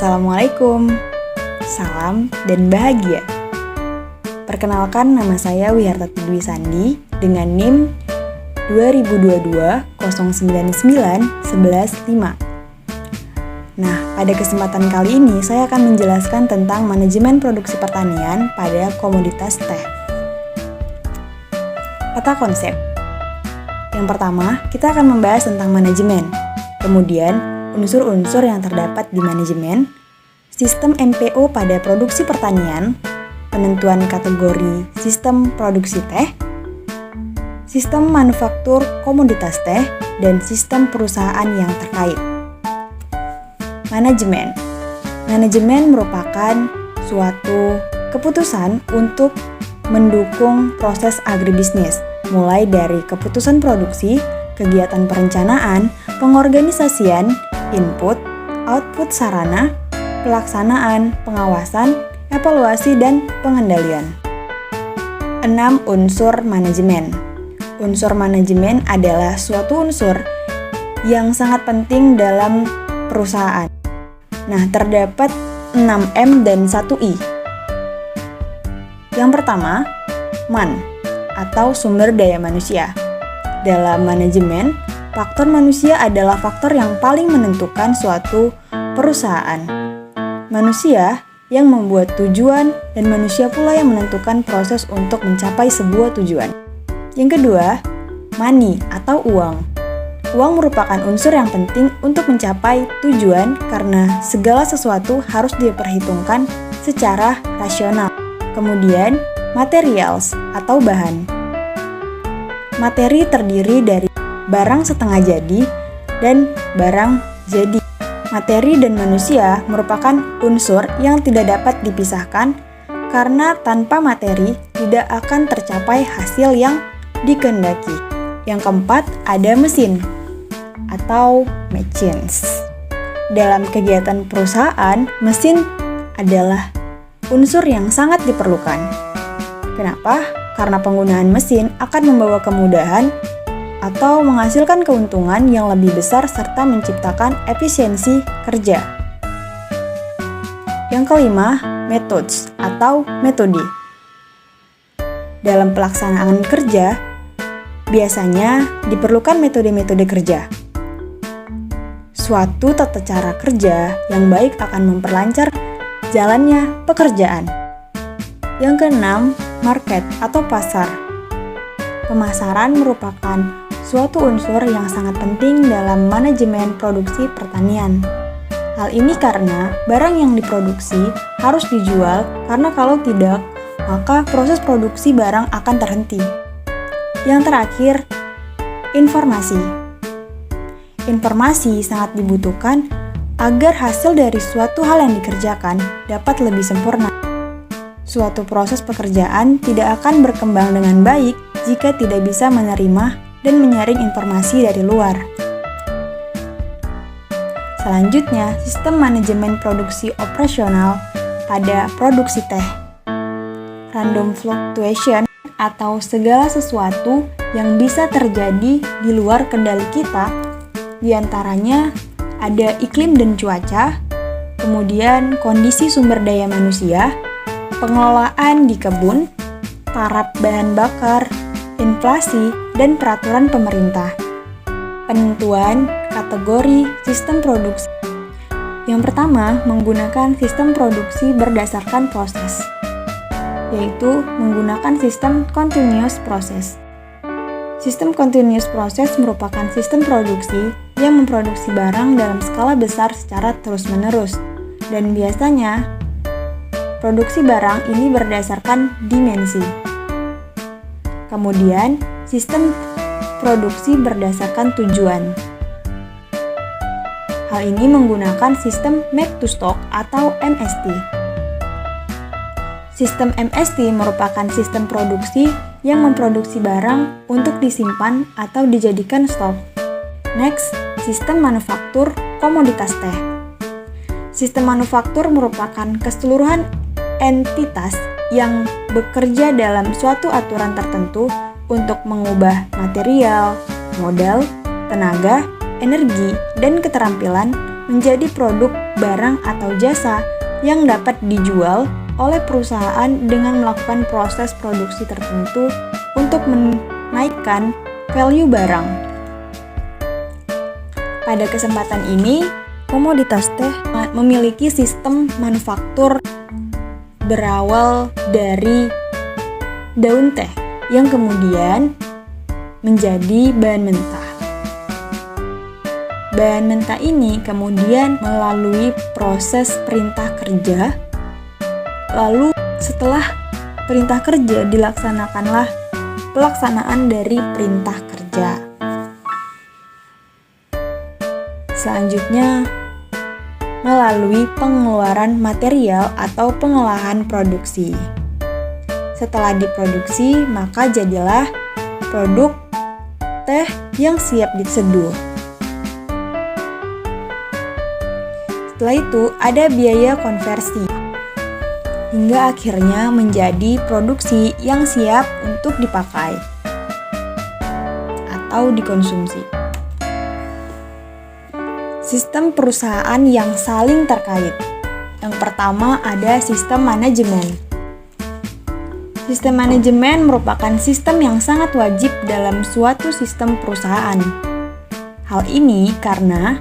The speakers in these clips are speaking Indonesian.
Assalamualaikum, salam dan bahagia. Perkenalkan, nama saya Wihartati Dwi Sandi dengan NIM 2022-099-115. Nah, pada kesempatan kali ini saya akan menjelaskan tentang manajemen produksi pertanian pada komoditas teh. Tata konsep. Yang pertama, kita akan membahas tentang manajemen. Kemudian, unsur-unsur yang terdapat di manajemen, sistem MPO pada produksi pertanian, penentuan kategori sistem produksi teh, sistem manufaktur komoditas teh, dan sistem perusahaan yang terkait. Manajemen. Manajemen merupakan suatu keputusan untuk mendukung proses agribisnis, mulai dari keputusan produksi, kegiatan perencanaan, pengorganisasian, input, output sarana, pelaksanaan, pengawasan, evaluasi, dan pengendalian. 6. Unsur manajemen. Unsur manajemen adalah suatu unsur yang sangat penting dalam perusahaan. Nah, terdapat 6M dan 1I. Yang pertama, MAN atau sumber daya manusia. Dalam manajemen, faktor manusia adalah faktor yang paling menentukan suatu perusahaan. Manusia yang membuat tujuan dan manusia pula yang menentukan proses untuk mencapai sebuah tujuan. Yang kedua, money atau uang. Uang merupakan unsur yang penting untuk mencapai tujuan karena segala sesuatu harus diperhitungkan secara rasional. Kemudian, materials atau bahan. Materi terdiri dari barang setengah jadi dan barang jadi. Materi dan manusia merupakan unsur yang tidak dapat dipisahkan karena tanpa materi tidak akan tercapai hasil yang dikehendaki. Yang keempat, ada mesin atau machines. Dalam kegiatan perusahaan, mesin adalah unsur yang sangat diperlukan. Kenapa? Karena penggunaan mesin akan membawa kemudahan atau menghasilkan keuntungan yang lebih besar serta menciptakan efisiensi kerja. Yang kelima, methods atau metode. Dalam pelaksanaan kerja, biasanya diperlukan metode-metode kerja. Suatu tata cara kerja yang baik akan memperlancar jalannya pekerjaan. Yang keenam, market atau pasar. Pemasaran merupakan suatu unsur yang sangat penting dalam manajemen produksi pertanian. Hal ini karena barang yang diproduksi harus dijual karena kalau tidak, maka proses produksi barang akan terhenti. Yang terakhir, informasi. Informasi sangat dibutuhkan agar hasil dari suatu hal yang dikerjakan dapat lebih sempurna. Suatu proses pekerjaan tidak akan berkembang dengan baik jika tidak bisa menerima dan menyaring informasi dari luar. Selanjutnya, sistem manajemen produksi operasional pada produksi teh. Random fluctuation atau segala sesuatu yang bisa terjadi di luar kendali kita, diantaranya ada iklim dan cuaca, kemudian kondisi sumber daya manusia, pengelolaan di kebun, taraf bahan bakar, inflasi, dan peraturan pemerintah. Penentuan kategori sistem produksi. Yang pertama, menggunakan sistem produksi berdasarkan proses, yaitu menggunakan sistem continuous process. Sistem continuous process merupakan sistem produksi yang memproduksi barang dalam skala besar secara terus-menerus, dan biasanya produksi barang ini berdasarkan dimensi. Kemudian, sistem produksi berdasarkan tujuan. Hal ini menggunakan sistem make to stock atau MST. Sistem MST merupakan sistem produksi yang memproduksi barang untuk disimpan atau dijadikan stok. Next, sistem manufaktur komoditas teh. Sistem manufaktur merupakan keseluruhan entitas yang bekerja dalam suatu aturan tertentu untuk mengubah material, modal, tenaga, energi, dan keterampilan menjadi produk barang atau jasa yang dapat dijual oleh perusahaan dengan melakukan proses produksi tertentu untuk menaikkan value barang. Pada kesempatan ini, komoditas teh memiliki sistem manufaktur berawal dari daun teh yang kemudian menjadi bahan mentah. Bahan mentah ini kemudian melalui proses perintah kerja. Lalu setelah perintah kerja dilaksanakanlah pelaksanaan dari perintah kerja. Selanjutnya melalui pengeluaran material atau pengolahan produksi. Setelah diproduksi, maka jadilah produk teh yang siap diseduh. Setelah itu ada biaya konversi, hingga akhirnya menjadi produksi yang siap untuk dipakai atau dikonsumsi. Sistem perusahaan yang saling terkait. Yang pertama ada sistem manajemen. Sistem manajemen merupakan sistem yang sangat wajib dalam suatu sistem perusahaan. Hal ini karena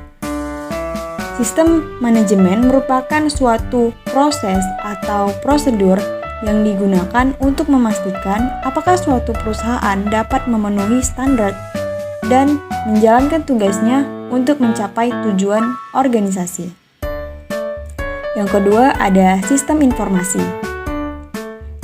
sistem manajemen merupakan suatu proses atau prosedur yang digunakan untuk memastikan apakah suatu perusahaan dapat memenuhi standar dan menjalankan tugasnya untuk mencapai tujuan organisasi. Yang kedua ada sistem informasi.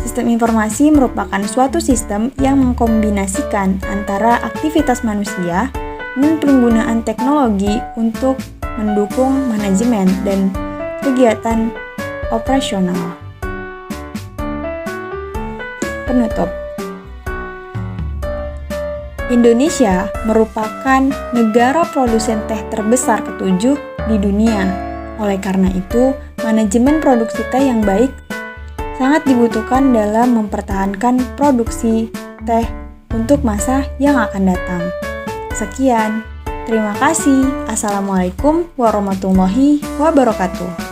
Sistem informasi merupakan suatu sistem yang mengkombinasikan antara aktivitas manusia dan penggunaan teknologi untuk mendukung manajemen dan kegiatan operasional. Penutup. Indonesia merupakan negara produsen teh terbesar ke-7 di dunia. Oleh karena itu, manajemen produksi teh yang baik sangat dibutuhkan dalam mempertahankan produksi teh untuk masa yang akan datang. Sekian. Terima kasih. Assalamualaikum warahmatullahi wabarakatuh.